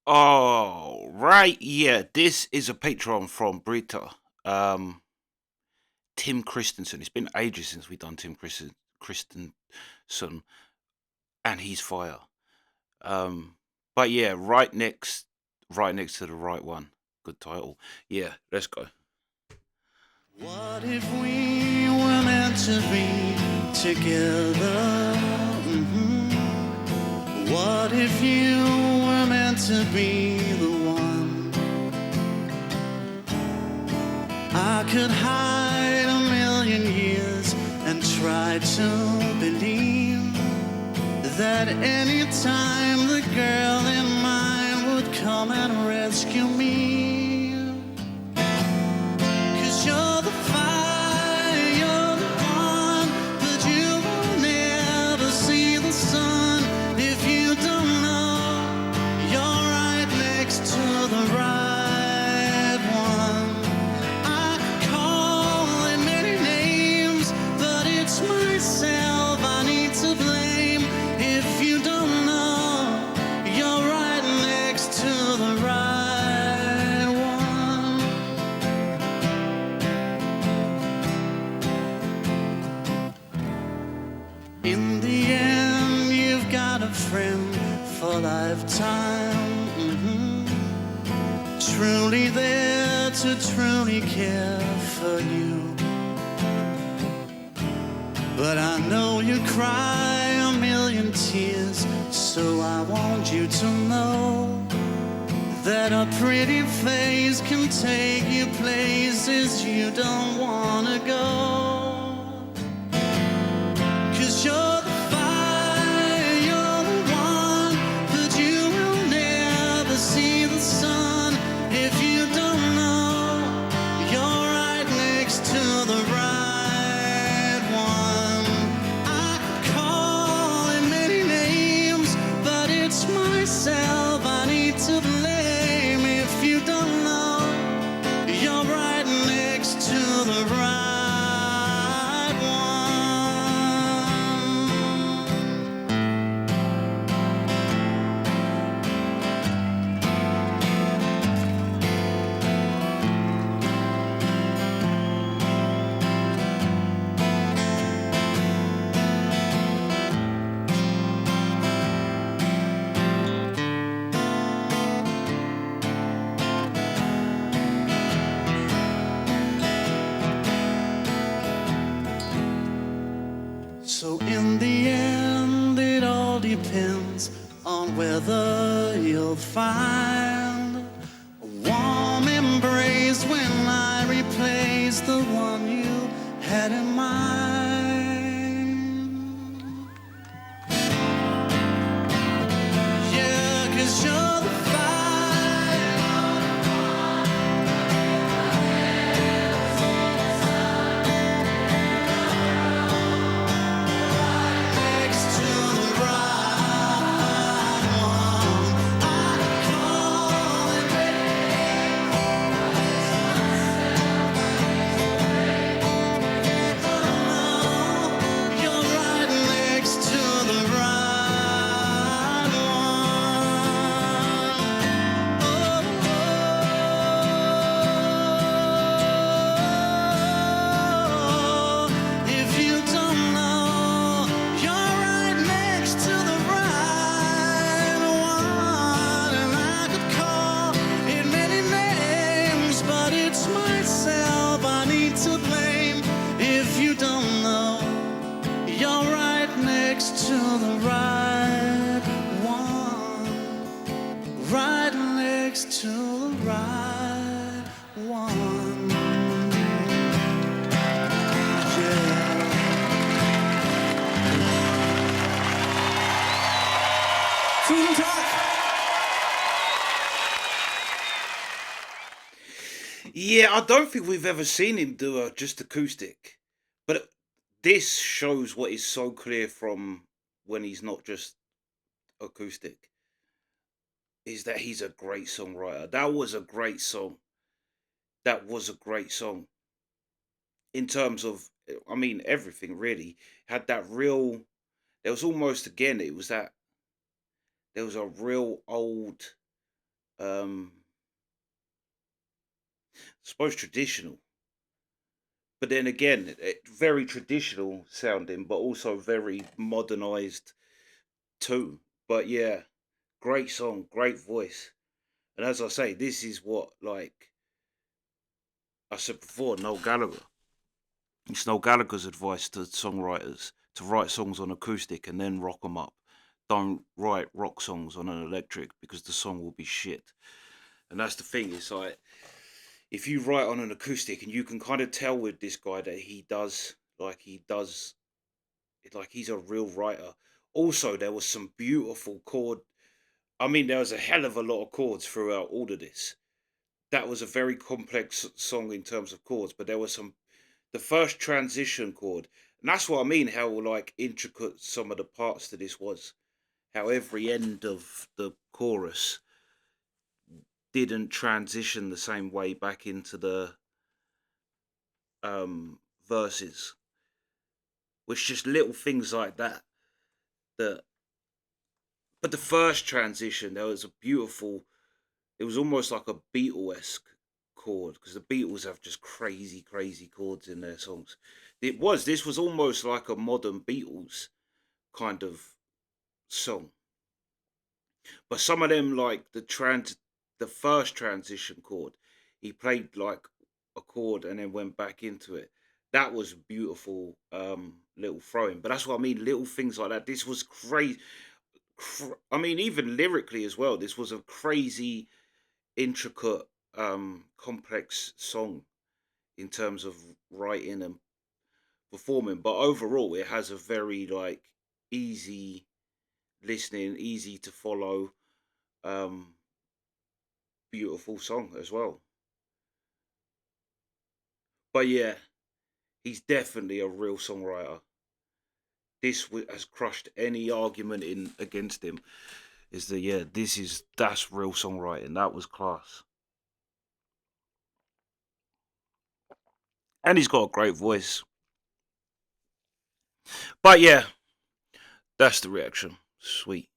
Oh, right. Yeah, this is a Patreon from Brita. Um, Tim Christensen. It's been ages since we've done Christensen, and he's fire. Um, but yeah, right next to the right one. Good title. Yeah, let's go. What if we were meant to be together? What if you were meant to be the one? I could hide a million years and try to believe that any time the girl in mine would come and rescue me. 'Cause you're the fire, you're the one, but you will never see the sun if you don't know you're right next to the right one. I could call it many names, but it's myself I need to blame if you don't know you're right next to the right one. In the end, you've got a friend for lifetime. Truly there to truly care for you. But I know you cry a million tears, so I want you to know that a pretty face can take you places you don't wanna go. 'Cause you're the fire, you're the one, but you will never see the sun if you don't know you're right next to the right one. I could call it many names, but it's myself I need to blame if you don't know you're right next to the right one. So in the end, it all depends on whether you'll find a warm embrace when I replace the one you had in mind. Yeah, 'cause you're the fire, next to the right one. I call it you're right next to the right one. If you don't know, you're right next to the right one. And I could call it many names, but it's myself I need to blame if you don't know you're right next to the right one. Right next to the right one. Yeah. Vielen Dank. Yeah, I don't think we've ever seen him do a just acoustic, but this shows what is so clear from when he's not just acoustic is that he's a great songwriter. That was a great song. That was a great song in terms of, I mean, everything really had that real. There was almost again, it was that there was a real old I suppose traditional, but then again, very traditional sounding, but also very modernized too. But yeah, great song, great voice. And as I say, this is what, like I said before, Noel Gallagher. It's Noel Gallagher's advice to songwriters to write songs on acoustic and then rock them up. Don't write rock songs on an electric because the song will be shit. And that's the thing. It's like if you write on an acoustic, and you can kind of tell with this guy that he does like he's a real writer. Also, there was some beautiful chord. I mean, there was a hell of a lot of chords throughout all of this. That was a very complex song in terms of chords, but there was some the first transition chord, and that's what I mean. How like intricate some of the parts to this was. How every end of the chorus didn't transition the same way back into the verses, which just little things like that. That, but the first transition, there was a beautiful. It was almost like a Beatle-esque chord because the Beatles have just crazy, crazy chords in their songs. This was almost like a modern Beatles kind of song. But some of them, like the first transition chord, he played like a chord and then went back into it. That was beautiful, little throwing. But that's what I mean, little things like that. This was crazy. I mean, even lyrically as well. This was a crazy, intricate, complex song in terms of writing and performing. But overall, it has a very like easy listening, easy to follow. Um, Beautiful song as well. But yeah, he's definitely a real songwriter. Has crushed any argument in against him. Is that yeah? That's real songwriting. That was class, and he's got a great voice. But yeah, that's the reaction. Sweet.